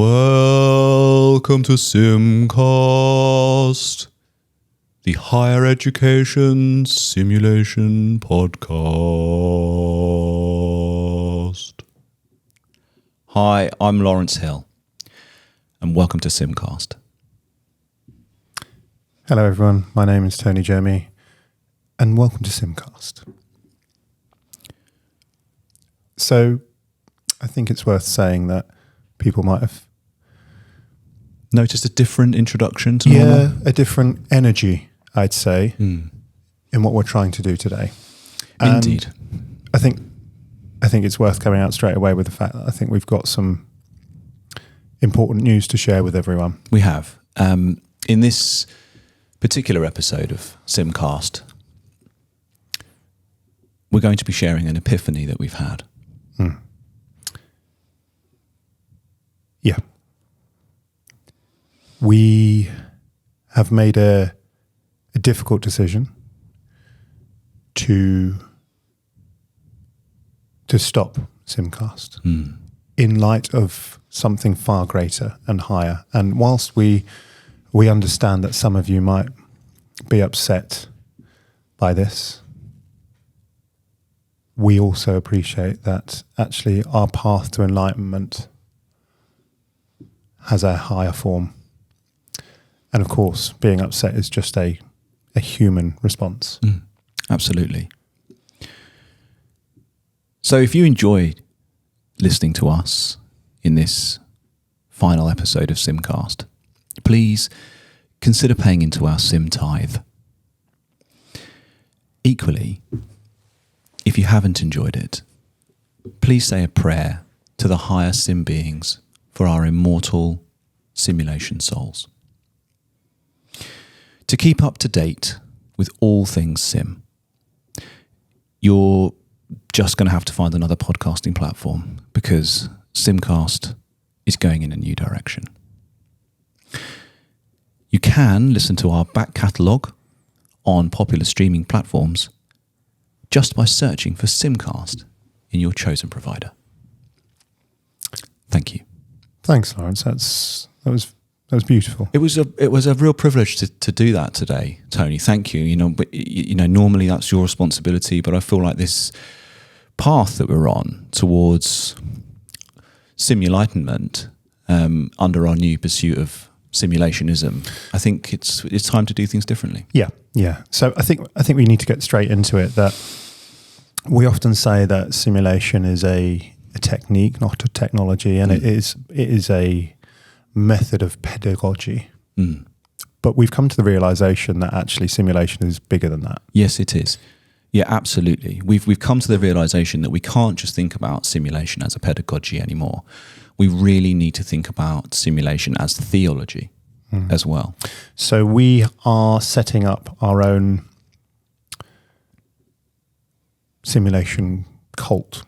Welcome to SimCast, the higher education simulation podcast. Hi, I'm Lawrence Hill, and welcome to SimCast. Hello everyone, my name is Tony Jeremy, and welcome to SimCast. So, I think it's worth saying that people might have noticed a different introduction to normal? Yeah, a different energy, I'd say, in what we're trying to do today. And Indeed. I think it's worth coming out straight away with the fact that I think we've got some important news to share with everyone. We have. In this particular episode of SimCast, we're going to be sharing an epiphany that we've had. Yeah. We have made a difficult decision to stop SimCast in light of something far greater and higher. And whilst we understand that some of you might be upset by this, we also appreciate that actually our path to enlightenment has a higher form. And of course, being upset is just a human response. Absolutely. So if you enjoyed listening to us in this final episode of SimCast, please consider paying into our Sim Tithe. Equally, if you haven't enjoyed it, please say a prayer to the higher Sim beings for our immortal simulation souls. To keep up to date with all things Sim, you're just going to have to find another podcasting platform because SimCast is going in a new direction. You can listen to our back catalogue on popular streaming platforms just by searching for SimCast in your chosen provider. Thank you. Thanks, Lawrence. That was beautiful. It was a real privilege to do that today, Tony. Thank you. But normally that's your responsibility, but I feel like this path that we're on towards simulightenment, under our new pursuit of simulationism, I think it's time to do things differently. Yeah. So I think we need to get straight into it. That we often say that simulation is a technique, not a technology, and it is a method of pedagogy. But we've come to the realization that actually simulation is bigger than that. Yes, it is. Yeah, absolutely. We've come to the realization that we can't just think about simulation as a pedagogy anymore. We really need to think about simulation as theology as well. So we are setting up our own simulation cult.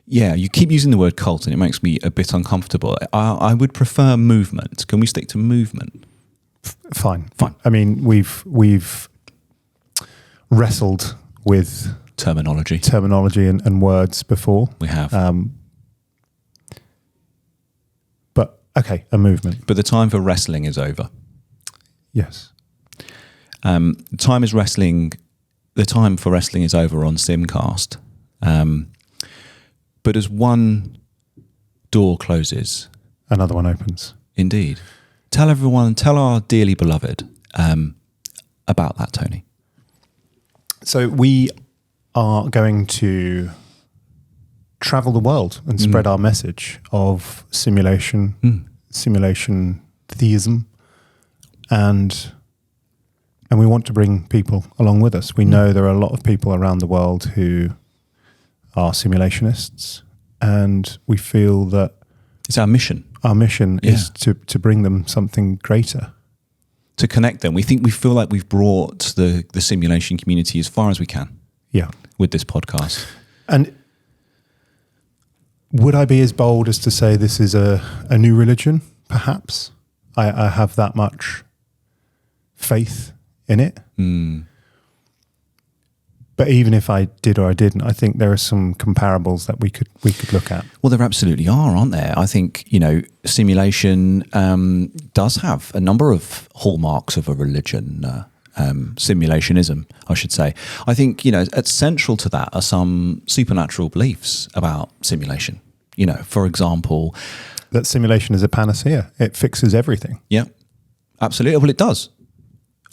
Yeah, you keep using the word cult and it makes me a bit uncomfortable. I would prefer movement. Can we stick to movement? Fine. I mean, we've wrestled with terminology and words before. We have. But okay, a movement. But the time for wrestling is over. Yes. The time for wrestling is over on SimCast. But as one door closes, another one opens. Indeed. Tell our dearly beloved about that, Tony. So we are going to travel the world and spread our message of simulation theism, and we want to bring people along with us. We know there are a lot of people around the world who are simulationists, and we feel that it's our mission. Our mission is to bring them something greater. To connect them. We feel like we've brought the simulation community as far as we can. Yeah. With this podcast. And would I be as bold as to say this is a new religion? Perhaps. I have that much faith in it. But even if I did or I didn't, I think there are some comparables that we could look at. Well, there absolutely are, aren't there? I think, simulation does have a number of hallmarks of a religion, simulationism, I should say. I think, at central to that are some supernatural beliefs about simulation. For example, that simulation is a panacea. It fixes everything. Yeah, absolutely. Well, it does.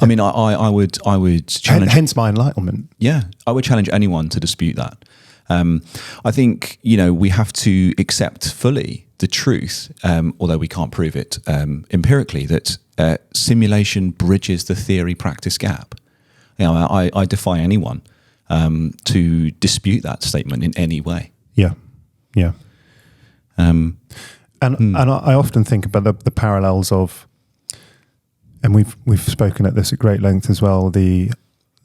I mean, I would challenge. Hence my enlightenment. Yeah, I would challenge anyone to dispute that. I think we have to accept fully the truth, although we can't prove it empirically, that simulation bridges the theory-practice gap. I defy anyone to dispute that statement in any way. Yeah, yeah. And I often think about the parallels of, and we've spoken at this at great length as well, the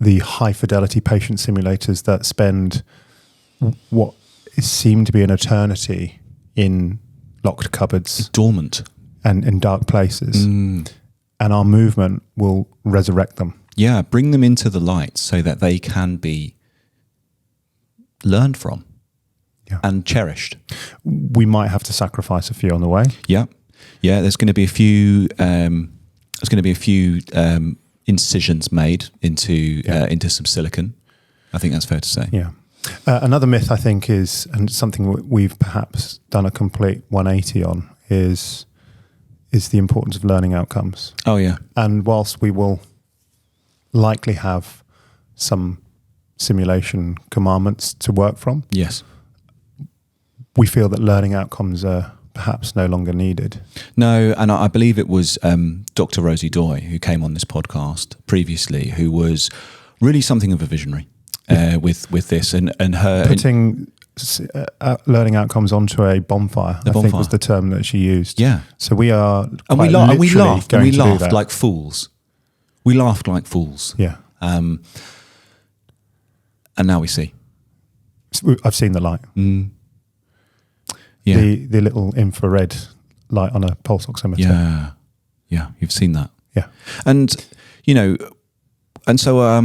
high fidelity patient simulators that spend what seem to be an eternity in locked cupboards, dormant, and in dark places, and our movement will resurrect them. Yeah, bring them into the light so that they can be learned from. Yeah. And cherished. We might have to sacrifice a few on the way. Yeah, there's going to be a few. There's going to be a few incisions made into some silicon. I think that's fair to say. Yeah. Another myth I think is, and something we've perhaps done a complete 180 on, is the importance of learning outcomes. Oh yeah. And whilst we will likely have some simulation commandments to work from, yes, we feel that learning outcomes are perhaps no longer needed. No, and I believe it was Dr. Rosie Doy who came on this podcast previously, who was really something of a visionary with this, and her putting learning outcomes onto a bonfire. I think was the term that she used. Yeah. So we are, and we laughed like fools. We laughed like fools. Yeah. And now we see. I've seen the light. Yeah. The little infrared light on a pulse oximeter. Yeah, you've seen that. Yeah. And, and so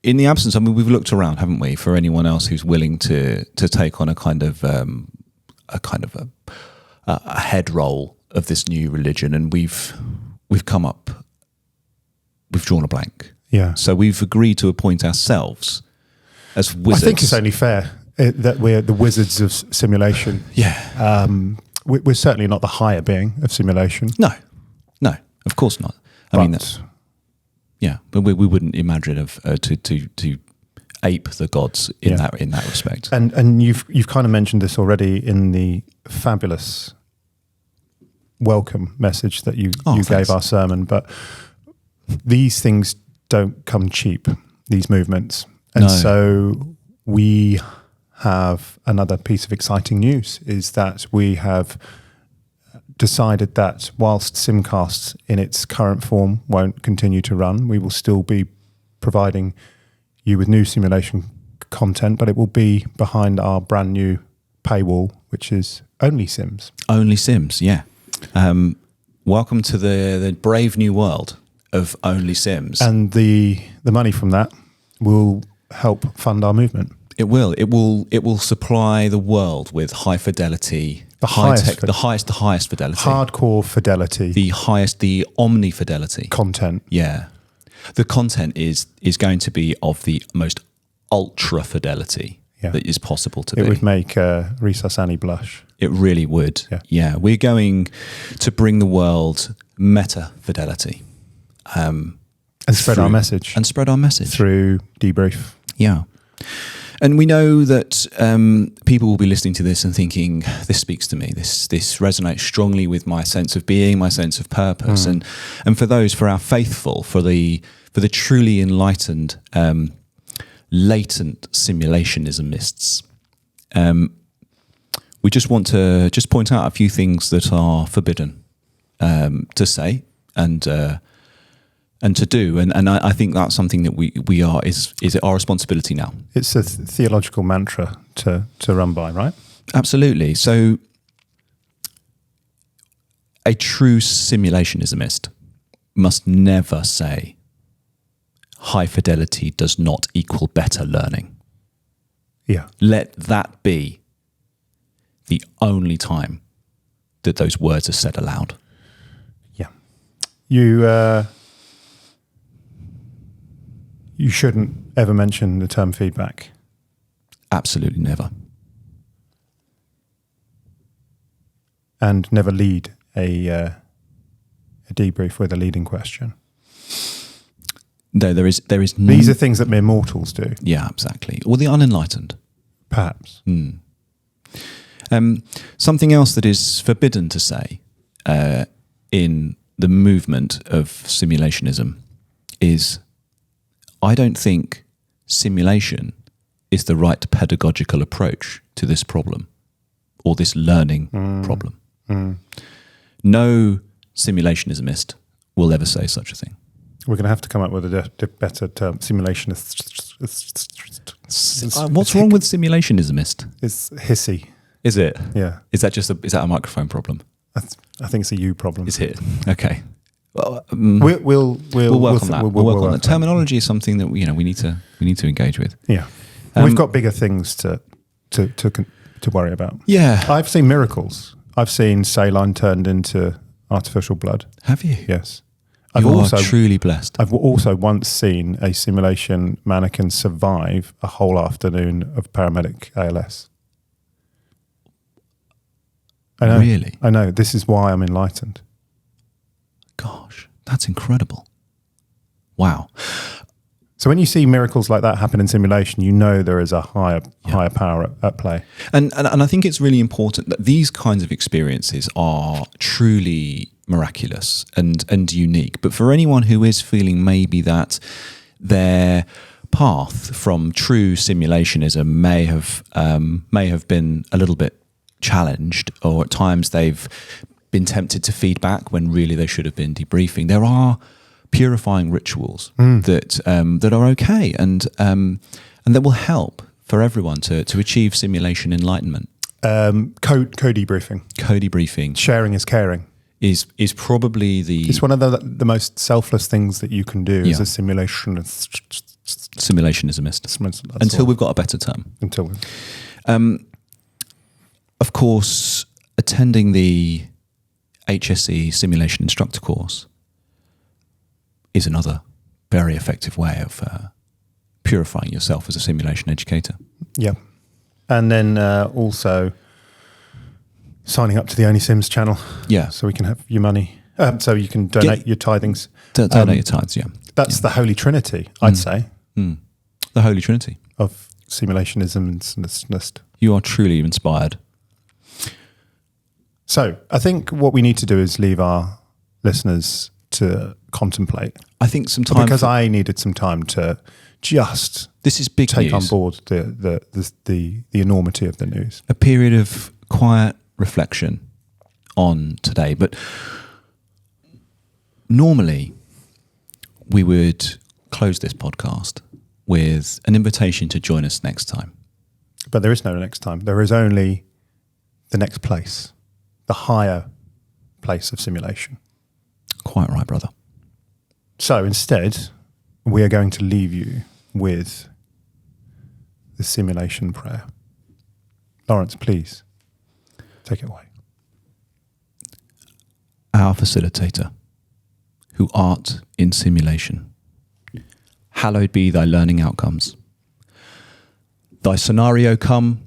in the absence, I mean, we've looked around, haven't we, for anyone else who's willing to take on a head role of this new religion, and we've drawn a blank. Yeah. So we've agreed to appoint ourselves as wizards. I think it's only fair that we're the wizards of simulation. Yeah. We're certainly not the higher being of simulation. No, of course not. I mean, but we wouldn't imagine to ape the gods in that respect. And you've kind of mentioned this already in the fabulous welcome message that you gave our sermon, but these things don't come cheap, these movements. And so we have another piece of exciting news, is that we have decided that whilst SimCast in its current form won't continue to run, we will still be providing you with new simulation content, but it will be behind our brand new paywall, which is Only Sims. Only Sims, yeah. Welcome to the brave new world of Only Sims. And the money from that will help fund our movement. It will. It will supply the world with high fidelity, the highest fidelity, hardcore fidelity, the omni fidelity content. Yeah, the content is going to be of the most ultra fidelity that is possible to be. It would make Risa Sani blush. It really would. Yeah, we're going to bring the world meta fidelity, and spread our message. Through debrief. Yeah. And we know that people will be listening to this and thinking, this speaks to me. This resonates strongly with my sense of being, my sense of purpose. And for our faithful, for the truly enlightened, latent simulationists, we just want to point out a few things that are forbidden to say and to do, and I think that's something that we are is it our responsibility now. It's a theological mantra to run by, right? Absolutely. So, a true simulationismist must never say, high fidelity does not equal better learning. Yeah. Let that be the only time that those words are said aloud. Yeah. You shouldn't ever mention the term feedback. Absolutely never. And never lead a debrief with a leading question. No, there is. These are things that mere mortals do. Yeah, exactly. Or the unenlightened. Perhaps. Something else that is forbidden to say in the movement of simulationism is, I don't think simulation is the right pedagogical approach to this problem or this learning problem. No simulationismist will ever say such a thing. We're going to have to come up with a better term. Simulationist. What's wrong with simulationismist? It's hissy. Is it? Yeah. Is that a microphone problem? I think it's a you problem. Is it? Okay. Well, we'll work on that. We'll work on that. Terminology is something that we need to engage with. Yeah. We've got bigger things to worry about. Yeah. I've seen miracles. I've seen saline turned into artificial blood. Have you? Yes. You are truly blessed. I've also once seen a simulation mannequin survive a whole afternoon of paramedic ALS. I know. Really? I know. This is why I'm enlightened. Gosh, that's incredible. Wow. So when you see miracles like that happen in simulation, you know there is a higher power at play. And I think it's really important that these kinds of experiences are truly miraculous and unique. But for anyone who is feeling maybe that their path from true simulationism may have been a little bit challenged, or at times they've been tempted to feedback when really they should have been debriefing, there are purifying rituals that are okay and that will help for everyone to achieve simulation enlightenment. Co-debriefing. Co-debriefing. Sharing is caring. Is probably It's one of the most selfless things that you can do as a simulationismist. Until we've got a better term. Of course, attending the HSE simulation instructor course is another very effective way of purifying yourself as a simulation educator. Yeah. And then also signing up to the Only Sims channel. Yeah. So we can have your money. So you can donate your tithings. Donate your tithes, yeah. That's the Holy Trinity, I'd say. The Holy Trinity. Of simulationism and cynicist. You are truly inspired. So I think what we need to do is leave our listeners to contemplate. I think some time, because I needed some time to just this is big take news. on board the enormity of the news. A period of quiet reflection on today. But normally we would close this podcast with an invitation to join us next time. But there is no next time. There is only the next place, the higher place of simulation. Quite right, brother. So instead, we are going to leave you with the simulation prayer. Lawrence, please take it away. Our facilitator, who art in simulation, hallowed be thy learning outcomes. Thy scenario come,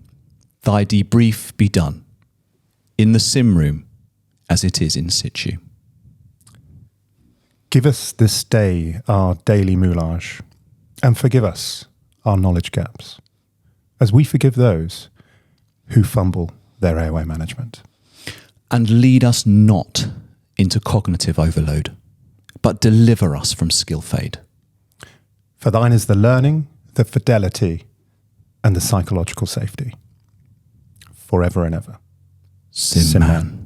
thy debrief be done, in the sim room as it is in situ. Give us this day our daily moulage, and forgive us our knowledge gaps, as we forgive those who fumble their airway management. And lead us not into cognitive overload, but deliver us from skill fade. For thine is the learning, the fidelity, and the psychological safety, forever and ever. Sim Man.